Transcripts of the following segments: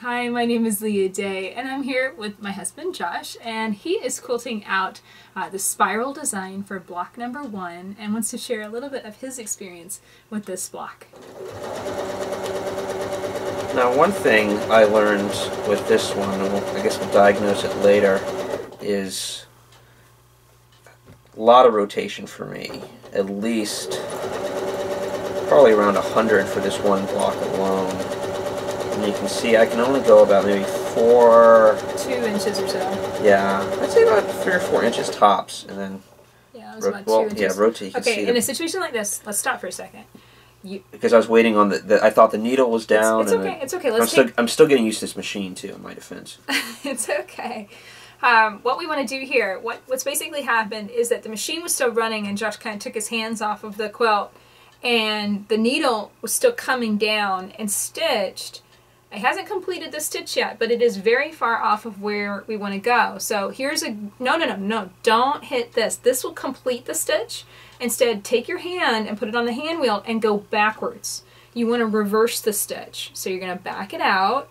Hi, my name is Leah Day, and I'm here with my husband Josh, and he is quilting out the spiral design for block number 1 and wants to share a little bit of his experience with this block. Now, one thing I learned with this one, and I guess we'll diagnose it later, is a lot of rotation for me. At least probably around 100 for this one block alone. And you can see I can only go about maybe 2 inches or so. Yeah, I'd say about 3 or 4 inches tops, and then yeah, it was about 2 inches. Yeah, rotate. Okay, in a situation like this, let's stop for a second. Because I was waiting on I thought the needle was down. It's okay. It's okay. I'm still getting used to this machine too. In my defense. It's okay. What we want to do here, what's basically happened is that the machine was still running, and Josh kind of took his hands off of the quilt, and the needle was still coming down and stitched. It hasn't completed the stitch yet, but it is very far off of where we want to go. So here's a, no, don't hit this. This will complete the stitch. Instead, take your hand and put it on the hand wheel and go backwards. You want to reverse the stitch. So you're going to back it out.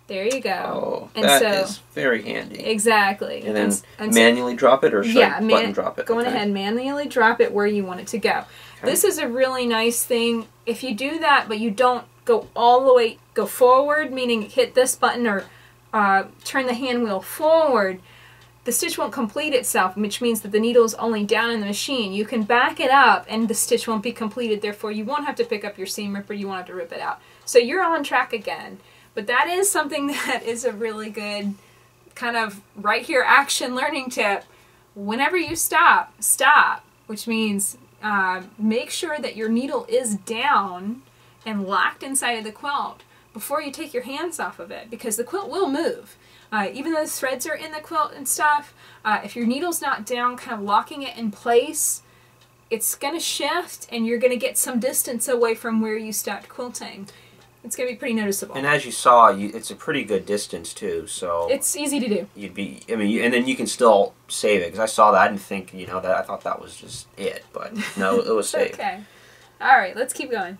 There you go. Oh, and that is very handy. Exactly. And then manually drop it, or should I button drop it? Go ahead, manually drop it where you want it to go. Okay. This is a really nice thing. If you do that, but you don't go all the way, go forward, meaning hit this button or turn the hand wheel forward, the stitch won't complete itself, which means that the needle is only down in the machine. You can back it up and the stitch won't be completed, therefore you won't have to pick up your seam ripper, you won't have to rip it out. So you're on track again. But that is something that is a really good kind of right here action learning tip. Whenever you stop, which means make sure that your needle is down and locked inside of the quilt before you take your hands off of it, because the quilt will move. Even though the threads are in the quilt and stuff, if your needle's not down, kind of locking it in place, it's going to shift and you're going to get some distance away from where you stopped quilting. It's going to be pretty noticeable. And as you saw, it's a pretty good distance too, so it's easy to do. And then you can still save it, because I saw that, I didn't think, that I thought that was just it, but no, it was saved. Okay. All right, let's keep going.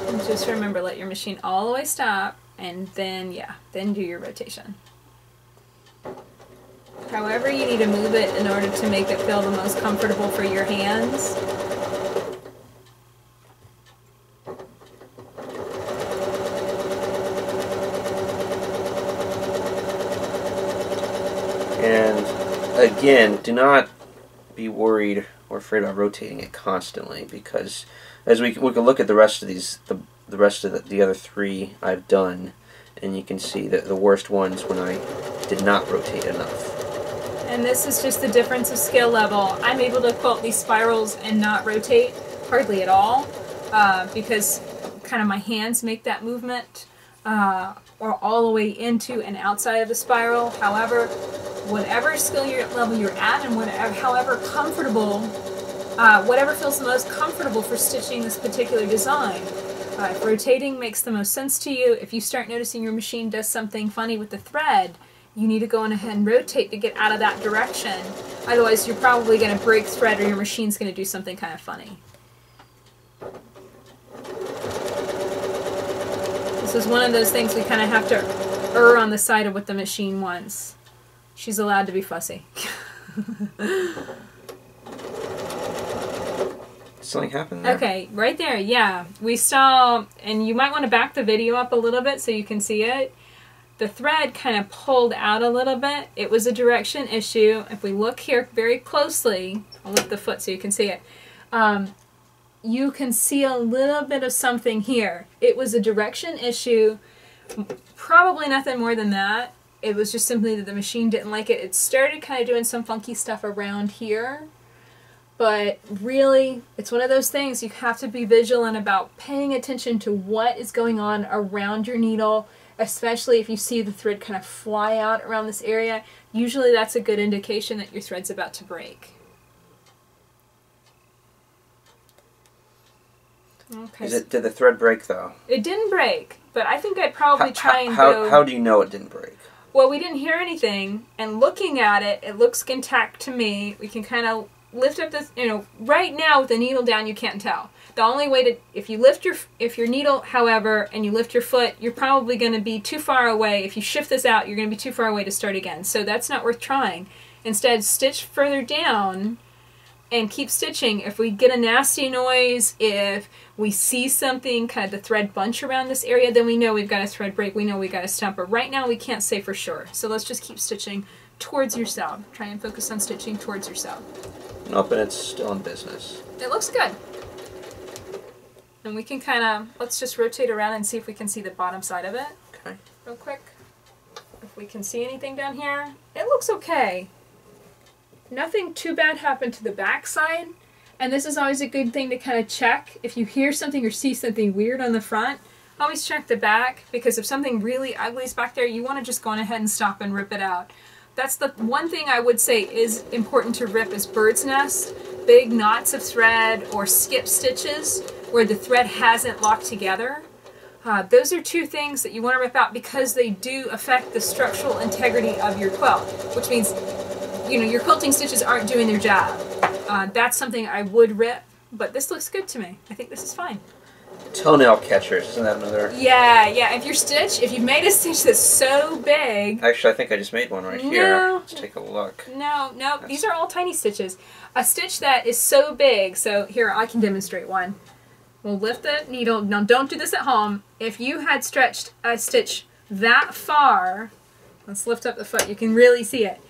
And just remember, let your machine all the way stop, and then, then do your rotation. However you need to move it in order to make it feel the most comfortable for your hands. And again, do not be worried or afraid about rotating it constantly, because as we can look at the rest of these, the rest of the other 3 I've done, and you can see that the worst ones when I did not rotate enough. And this is just the difference of skill level. I'm able to quilt these spirals and not rotate hardly at all, because kind of my hands make that movement, or all the way into and outside of the spiral. However, whatever skill level you're at, and however comfortable, whatever feels the most comfortable for stitching this particular design. If rotating makes the most sense to you, if you start noticing your machine does something funny with the thread, you need to go on ahead and rotate to get out of that direction. Otherwise, you're probably going to break thread, or your machine's going to do something kind of funny. This is one of those things we kind of have to err on the side of what the machine wants. She's allowed to be fussy. Something happened there? Okay, right there, yeah. We saw, and you might want to back the video up a little bit so you can see it. The thread kind of pulled out a little bit. It was a direction issue. If we look here very closely, I'll lift the foot so you can see it. You can see a little bit of something here. It was a direction issue, probably nothing more than that. It was just simply that the machine didn't like it. It started kind of doing some funky stuff around here, but really, it's one of those things you have to be vigilant about, paying attention to what is going on around your needle, especially if you see the thread kind of fly out around this area. Usually that's a good indication that your thread's about to break. Okay. Did the thread break though? It didn't break, but I think I'd probably try and go... How do you know it didn't break? Well, we didn't hear anything, and looking at it, it looks intact to me. We can kind of lift up this, you know, right now with the needle down, you can't tell. The only way to, if your needle, however, and you lift your foot, you're probably going to be too far away. If you shift this out, you're going to be too far away to start again. So that's not worth trying. Instead, stitch further down and keep stitching. If we get a nasty noise, if we see something, kind of the thread bunch around this area, then we know we've got a thread break. We know we've got a stump. But right now, we can't say for sure. So let's just keep stitching towards yourself. Try and focus on stitching towards yourself. Nope, and it's still in business. It looks good. And we can kind of, let's just rotate around and see if we can see the bottom side of it. Okay. Real quick. If we can see anything down here. It looks okay. Nothing too bad happened to the back side. And this is always a good thing to kind of check. If you hear something or see something weird on the front, always check the back, because if something really ugly is back there, you want to just go on ahead and stop and rip it out. That's the one thing I would say is important to rip is bird's nests, big knots of thread, or skip stitches where the thread hasn't locked together. Those are two things that you want to rip out because they do affect the structural integrity of your quilt, which means, you know, your quilting stitches aren't doing their job. That's something I would rip, but this looks good to me. I think this is fine. Toenail catchers, isn't that another? Yeah. If you've made a stitch that's so big. Actually, I think I just made one right here. Let's take a look. No, these are all tiny stitches. A stitch that is so big, so here, I can demonstrate one. We'll lift the needle. Now, don't do this at home. If you had stretched a stitch that far, let's lift up the foot, you can really see it.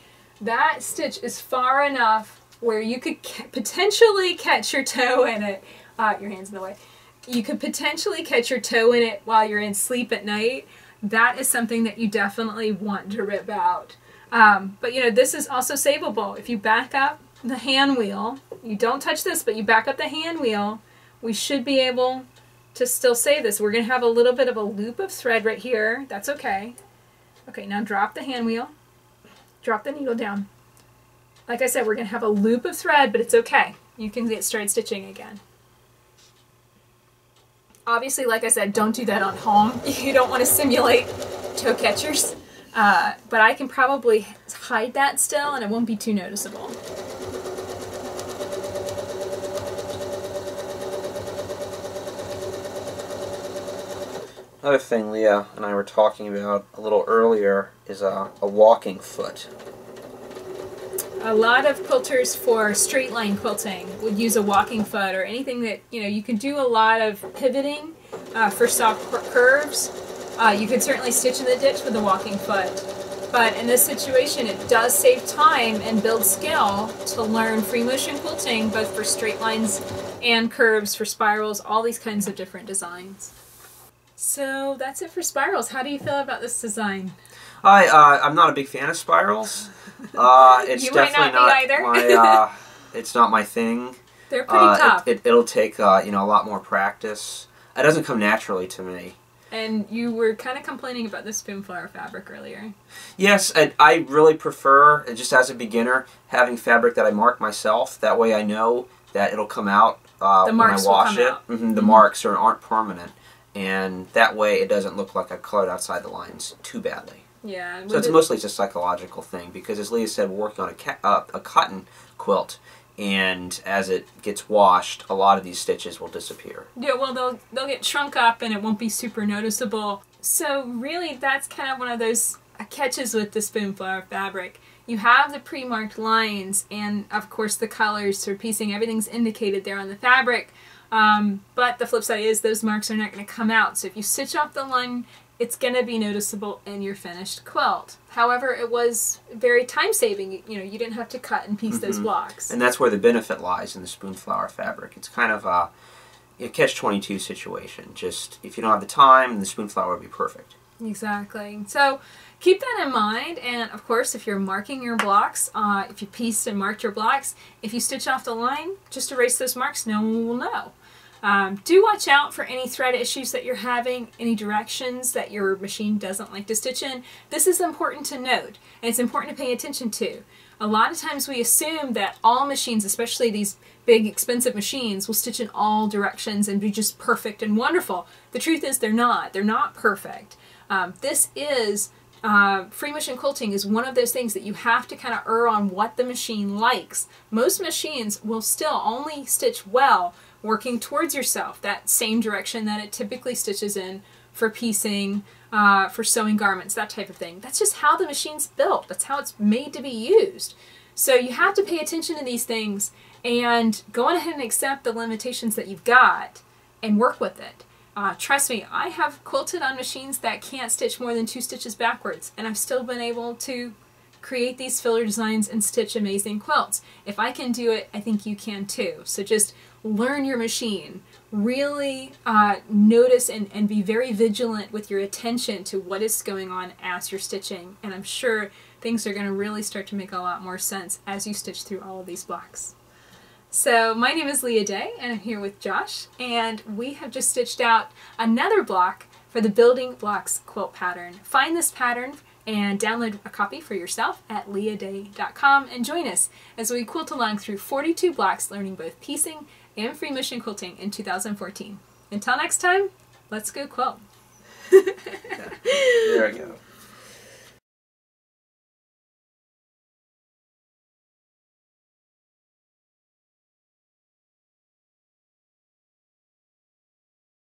That stitch is far enough where you could potentially catch your toe in it. Your hand's in the way. You could potentially catch your toe in it while you're in sleep at night. That is something that you definitely want to rip out. But you know, this is also savable. If you back up the hand wheel, you don't touch this, but you back up the hand wheel, we should be able to still save this. We're going to have a little bit of a loop of thread right here. That's okay. Okay, now drop the hand wheel. Drop the needle down. Like I said, we're going to have a loop of thread, but it's okay. You can get started stitching again. Obviously, like I said, don't do that on home. You don't want to simulate toe catchers. But I can probably hide that still and it won't be too noticeable. Another thing Leah and I were talking about a little earlier is a walking foot. A lot of quilters for straight line quilting would use a walking foot or anything that, you know, you can do a lot of pivoting for soft curves. You could certainly stitch in the ditch with a walking foot. But in this situation, it does save time and build skill to learn free motion quilting, both for straight lines and curves, for spirals, all these kinds of different designs. So that's it for spirals. How do you feel about this design? I'm not a big fan of spirals. It's you definitely might not be either. my. It's not my thing. They're pretty tough. It'll take you know, a lot more practice. It doesn't come naturally to me. And you were kind of complaining about the Spoonflower fabric earlier. Yes, I really prefer, just as a beginner, having fabric that I mark myself. That way I know that it'll come out when I wash it. The marks aren't permanent. And that way it doesn't look like I colored outside the lines too badly. Yeah. So it's mostly just a psychological thing, because as Leah said, we're working on a cotton quilt, and as it gets washed, a lot of these stitches will disappear. Yeah, well, they'll get shrunk up and it won't be super noticeable. So really, that's kind of one of those catches with the Spoonflower fabric. You have the pre-marked lines and, of course, the colors for piecing. Everything's indicated there on the fabric. But the flip side is those marks are not going to come out. So if you stitch off the line, it's going to be noticeable in your finished quilt. However, it was very time-saving. You know, you didn't have to cut and piece those blocks. And that's where the benefit lies in the Spoonflower fabric. It's kind of a catch-22 situation. Just if you don't have the time, the Spoonflower would be perfect. Exactly. So keep that in mind, and of course, if you're marking your blocks, if you pieced and marked your blocks, if you stitch off the line, just erase those marks. No one will know. Do watch out for any thread issues that you're having, any directions that your machine doesn't like to stitch in. This is important to note, and it's important to pay attention to. A lot of times we assume that all machines, especially these big expensive machines, will stitch in all directions and be just perfect and wonderful. The truth is they're not. They're not perfect. This is Free motion quilting is one of those things that you have to kind of err on what the machine likes. Most machines will still only stitch well working towards yourself, that same direction that it typically stitches in for piecing, for sewing garments, that type of thing. That's just how the machine's built. That's how it's made to be used. So you have to pay attention to these things and go on ahead and accept the limitations that you've got and work with it. Trust me, I have quilted on machines that can't stitch more than 2 stitches backwards, and I've still been able to create these filler designs and stitch amazing quilts. If I can do it, I think you can too. So just learn your machine. Really notice and be very vigilant with your attention to what is going on as you're stitching, and I'm sure things are going to really start to make a lot more sense as you stitch through all of these blocks. So my name is Leah Day, and I'm here with Josh, and we have just stitched out another block for the Building Blocks quilt pattern. Find this pattern and download a copy for yourself at leahday.com and join us as we quilt along through 42 blocks, learning both piecing and free motion quilting in 2014. Until next time, let's go quilt. There we go.